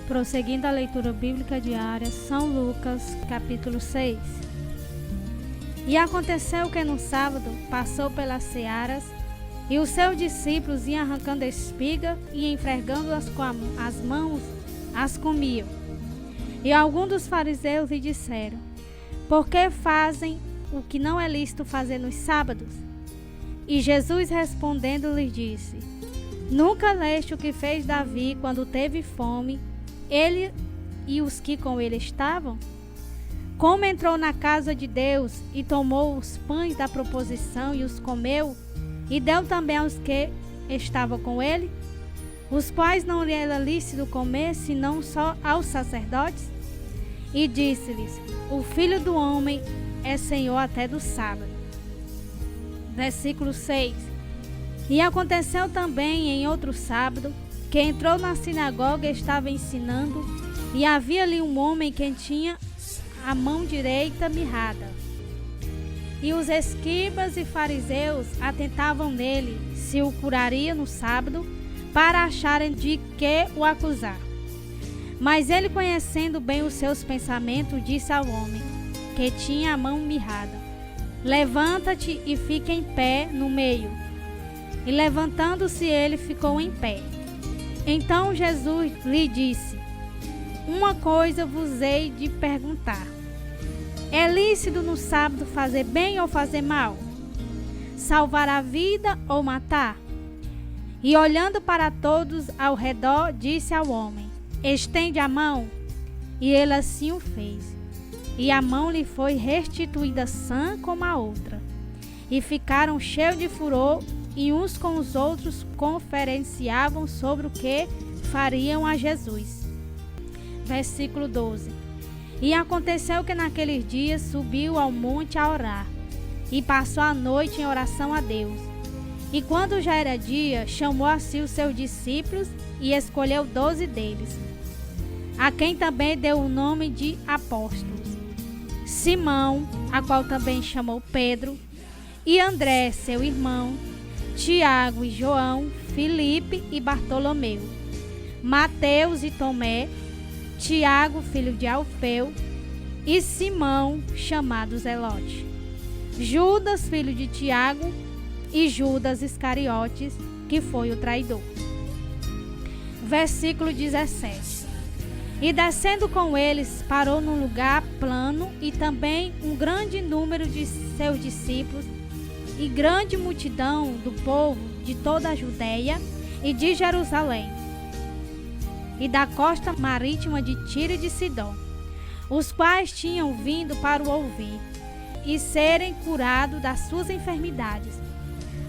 Prosseguindo a leitura bíblica diária, São Lucas, capítulo 6. E aconteceu que no sábado passou pelas searas, e os seus discípulos iam arrancando a espiga e enfregando-as com as mãos, as comiam. E alguns dos fariseus lhe disseram: por que fazem o que não é lícito fazer nos sábados? E Jesus respondendo lhes disse: nunca leste o que fez Davi quando teve fome, ele e os que com ele estavam? Como entrou na casa de Deus e tomou os pães da proposição e os comeu, e deu também aos que estavam com ele, os quais não lhe era lícito comer, senão só aos sacerdotes? E disse-lhes: o Filho do Homem é Senhor até do sábado. Versículo 6. E aconteceu também em outro sábado, que entrou na sinagoga e estava ensinando, e havia ali um homem que tinha a mão direita mirrada. E os escribas e fariseus atentavam nele se o curaria no sábado, para acharem de que o acusar. Mas ele, conhecendo bem os seus pensamentos, disse ao homem que tinha a mão mirrada: levanta-te e fica em pé no meio. E levantando-se ele, ficou em pé. Então Jesus lhe disse: uma coisa vos hei de perguntar. É lícito no sábado fazer bem ou fazer mal? Salvar a vida ou matar? E olhando para todos ao redor, disse ao homem: estende a mão. E ele assim o fez. E a mão lhe foi restituída sã como a outra. E ficaram cheios de furor, e uns com os outros conferenciavam sobre o que fariam a Jesus. Versículo 12. E aconteceu que naqueles dias subiu ao monte a orar, e passou a noite em oração a Deus. E quando já era dia, chamou a si os seus discípulos e escolheu 12 deles, a quem também deu o nome de apóstolos: Simão, a qual também chamou Pedro, e André, seu irmão, Tiago e João, Filipe e Bartolomeu, Mateus e Tomé, Tiago, filho de Alfeu, e Simão, chamado Zelote, Judas, filho de Tiago, e Judas Iscariotes, que foi o traidor. Versículo 17. E descendo com eles, parou num lugar plano, e também um grande número de seus discípulos, e grande multidão do povo de toda a Judeia e de Jerusalém, e da costa marítima de Tiro e de Sidom, os quais tinham vindo para o ouvir, e serem curados das suas enfermidades,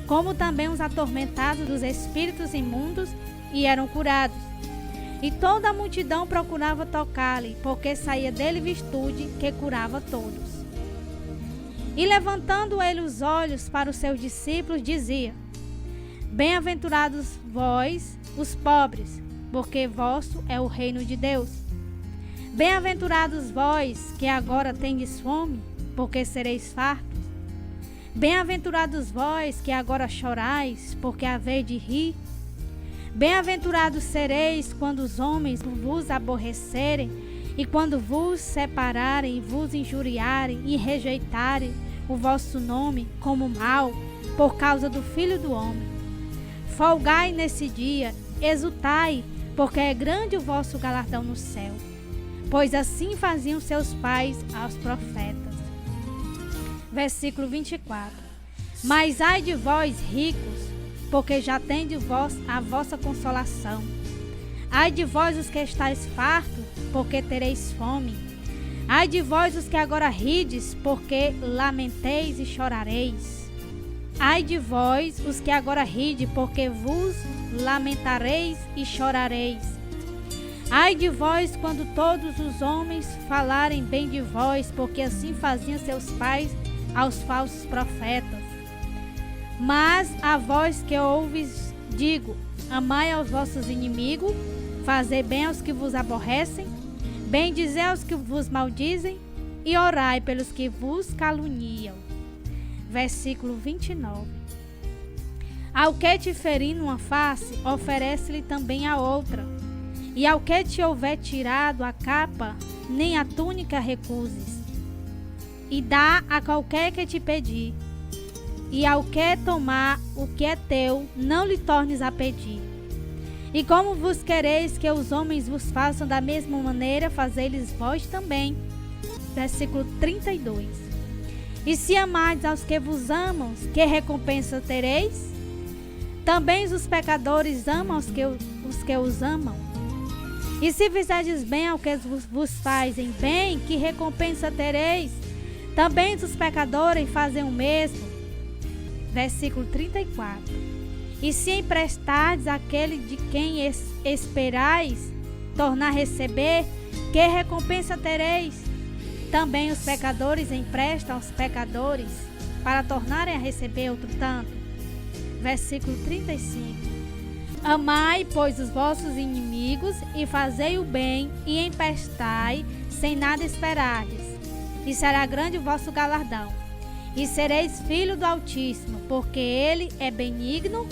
como também os atormentados dos espíritos imundos, e eram curados. E toda a multidão procurava tocar-lhe, porque saía dele virtude que curava todos. E levantando ele os olhos para os seus discípulos, dizia: bem-aventurados vós, os pobres, porque vosso é o reino de Deus. Bem-aventurados vós, que agora tendes fome, porque sereis fartos. Bem-aventurados vós, que agora chorais, porque haveis de rir. Bem-aventurados sereis quando os homens vos aborrecerem, e quando vos separarem, e vos injuriarem, e rejeitarem o vosso nome como mal, por causa do Filho do Homem. Folgai nesse dia, exultai, porque é grande o vosso galardão no céu, pois assim faziam seus pais aos profetas. Versículo 24. Mas ai de vós, ricos, porque já tendes vós a vossa consolação. Ai de vós, os que estáis fartos, porque tereis fome. Ai de vós, os que agora rides, porque lamenteis e chorareis. Ai de vós, os que agora ride, porque vos lamentareis e chorareis. Ai de vós, quando todos os homens falarem bem de vós, porque assim faziam seus pais aos falsos profetas. Mas a vós que ouves, digo: amai aos vossos inimigos, fazei bem aos que vos aborrecem, bendizei aos que vos maldizem, e orai pelos que vos caluniam. Versículo 29. Ao que te ferir numa face, oferece-lhe também a outra. E ao que te houver tirado a capa, nem a túnica recuses. E dá a qualquer que te pedir. E ao que tomar o que é teu, não lhe tornes a pedir. E como vos quereis que os homens vos façam da mesma maneira, fazei-lhes vós também. Versículo 32. E se amardes aos que vos amam, que recompensa tereis? Também os pecadores amam os que os amam. E se fizerdes bem ao que vos fazem bem, que recompensa tereis? Também os pecadores fazem o mesmo. Versículo 34. E se emprestardes àquele de quem esperais tornar a receber, que recompensa tereis? Também os pecadores emprestam aos pecadores para tornarem a receber outro tanto. Versículo 35. Amai, pois, os vossos inimigos, e fazei o bem, e emprestai, sem nada esperardes, e será grande o vosso galardão. E sereis filho do Altíssimo, porque ele é benigno,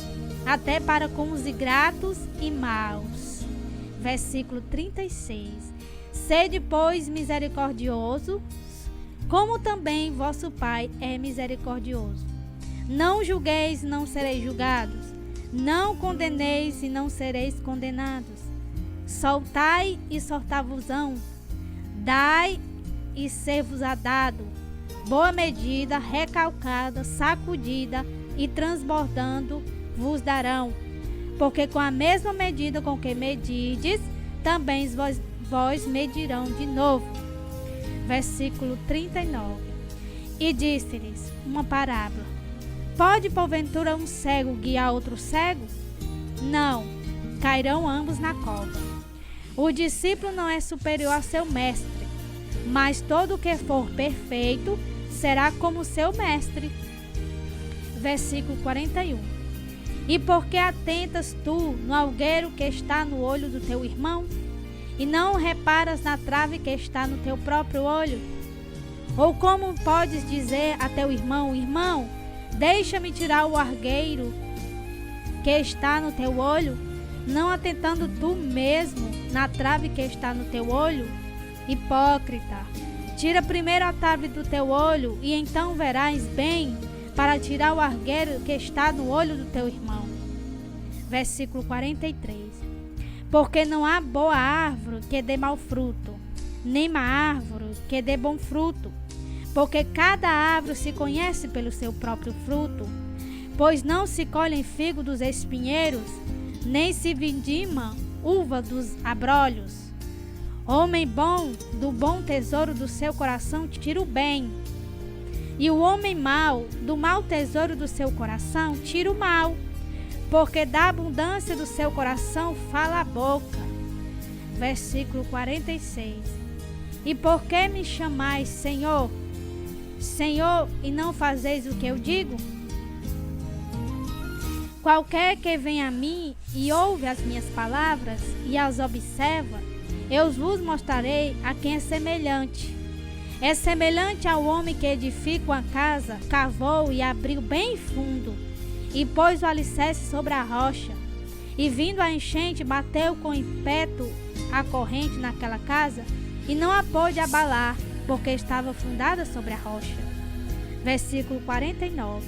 até para com os ingratos e maus. Versículo 36. Sede, pois, misericordiosos, como também vosso Pai é misericordioso. Não julgueis, não sereis julgados. Não condeneis e não sereis condenados. Soltai e soltar-vos-ão. Dai e ser-vos-á dado. Boa medida, recalcada, sacudida e transbordando vos darão. Porque com a mesma medida com que medirdes, também vós medirão de novo. Versículo 39. E disse-lhes uma parábola. Pode, porventura, um cego guiar outro cego? Não, cairão ambos na cova. O discípulo não é superior ao seu mestre, mas todo o que for perfeito será como seu mestre. Versículo 41. E por que atentas tu no algueiro que está no olho do teu irmão, e não reparas na trave que está no teu próprio olho? Ou como podes dizer a teu irmão, irmão, deixa-me tirar o argueiro que está no teu olho, não atentando tu mesmo na trave que está no teu olho? Hipócrita, tira primeiro a trave do teu olho, e então verás bem para tirar o argueiro que está no olho do teu irmão. Versículo 43. Porque não há boa árvore que dê mau fruto, nem má árvore que dê bom fruto. Porque cada árvore se conhece pelo seu próprio fruto. Pois não se colhem figo dos espinheiros, nem se vindima uva dos abrolhos. Homem bom, do bom tesouro do seu coração tira o bem, e o homem mau, do mau tesouro do seu coração tira o mal. Porque da abundância do seu coração fala a boca. Versículo 46. E por que me chamais Senhor, Senhor, e não fazeis o que eu digo? Qualquer que vem a mim e ouve as minhas palavras e as observa, eu vos mostrarei a quem é semelhante. É semelhante ao homem que edifica uma casa, cavou e abriu bem fundo, e pôs o alicerce sobre a rocha. E vindo a enchente, bateu com ímpeto a corrente naquela casa, e não a pôde abalar, porque estava fundada sobre a rocha. Versículo 49.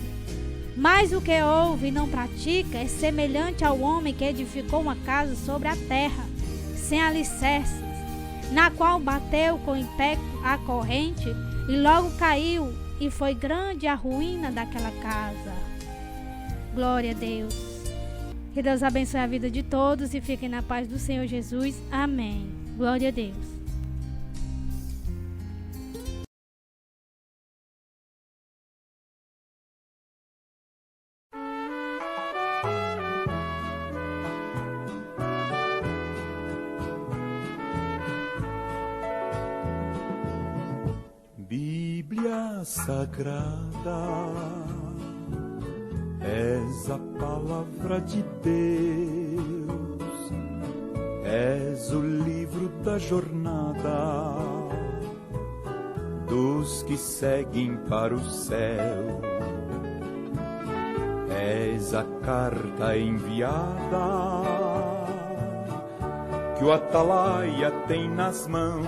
Mas o que ouve e não pratica é semelhante ao homem que edificou uma casa sobre a terra, sem alicerces, na qual bateu com ímpeto a corrente, e logo caiu, e foi grande a ruína daquela casa. Glória a Deus. Que Deus abençoe a vida de todos e fiquem na paz do Senhor Jesus. Amém. Glória a Deus. Bíblia Sagrada, és a palavra de Deus, és o livro da jornada dos que seguem para o céu, és a carta enviada que o atalaia tem nas mãos.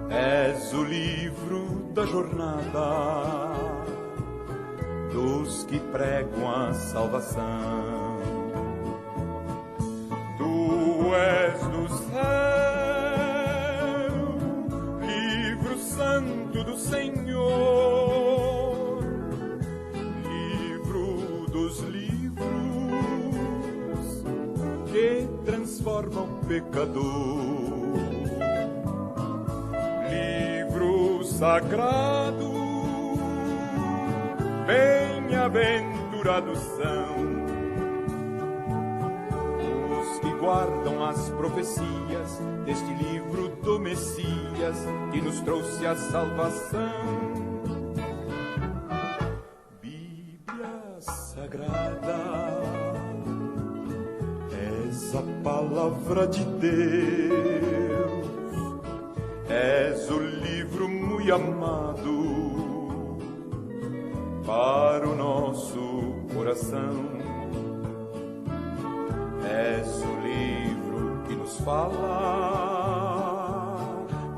És o livro da jornada dos que pregam a salvação. Tu és do céu, livro santo do Senhor, livro dos livros que transforma o pecador, livro sagrado, bem-aventurados são os que guardam as profecias deste livro do Messias que nos trouxe a salvação. Bíblia Sagrada, és a palavra de Deus, és o livro muito amado para o nosso coração. És o livro que nos fala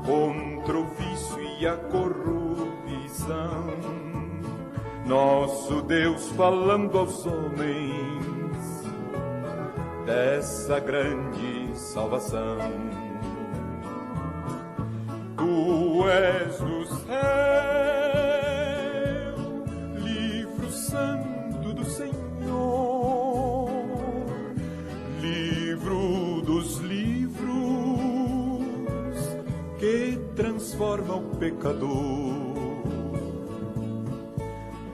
contra o vício e a corrupção. Nosso Deus falando aos homens dessa grande salvação. Tu és do céu, livro santo do Senhor, livro dos livros que transforma o pecador.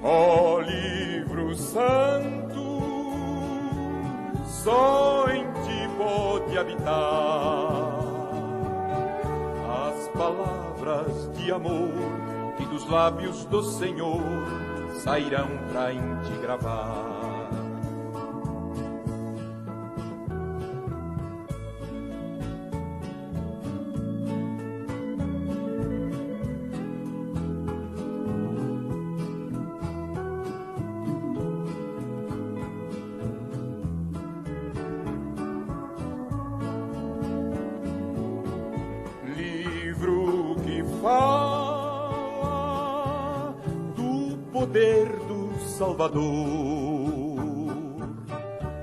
Ó livro santo, só em ti pode habitar as palavras de amor que dos lábios do Senhor sairão pra em ti gravar. Livro que fala do poder do Salvador,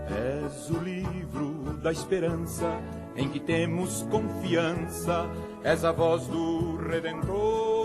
és o livro da esperança em que temos confiança, és a voz do Redentor.